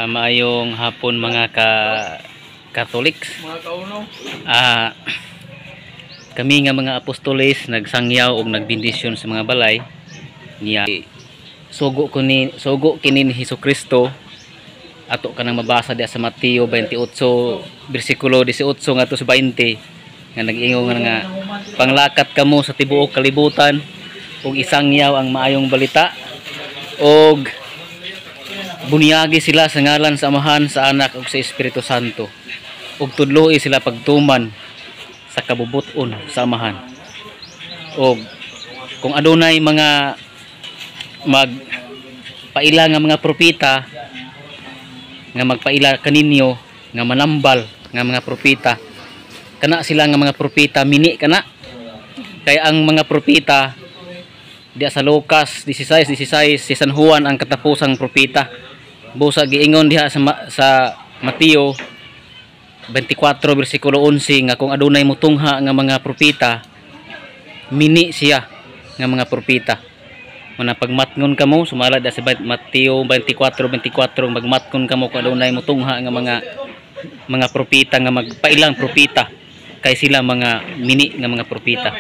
Maayong hapon mga Catholics. Mga kauno. Kami nga mga apostoles nagsangyaw og nagbindisyon sa mga balay niya. Sugo kini ni Hesukristo ato kanang mabasa diha sa Mateo 28 bersikulo 18 ngadto sa 20 nga nag-ingon nga panglakat kamo sa tibuok kalibutan ug isangyaw ang maayong balita og bunyagi sila sa ngalan sa Amahan, sa Anak ug sa Espiritu Santo ug tudloi sila pagtuman sa kabubuton sa Amahan. Og kung adunay mga magpaila nga mga propeta nga magpaila kaninyo nga manambal nga mga propeta, kana sila nga mga propeta mini kana kay ang mga propeta diya sa Lucas 16:16 si San Juan ang katapusang propeta. Busa giingon diha sa Mateo 24 bersikulo 11 nga kung adunay mutungha nga mga propeta mini siya nga mga propeta. Muna pagmatngon kamo sumala da sa Mateo 24:24 magmatngon kamo kung adunay mutungha nga mga propeta nga magpailang propeta kay sila mga mini nga mga propeta.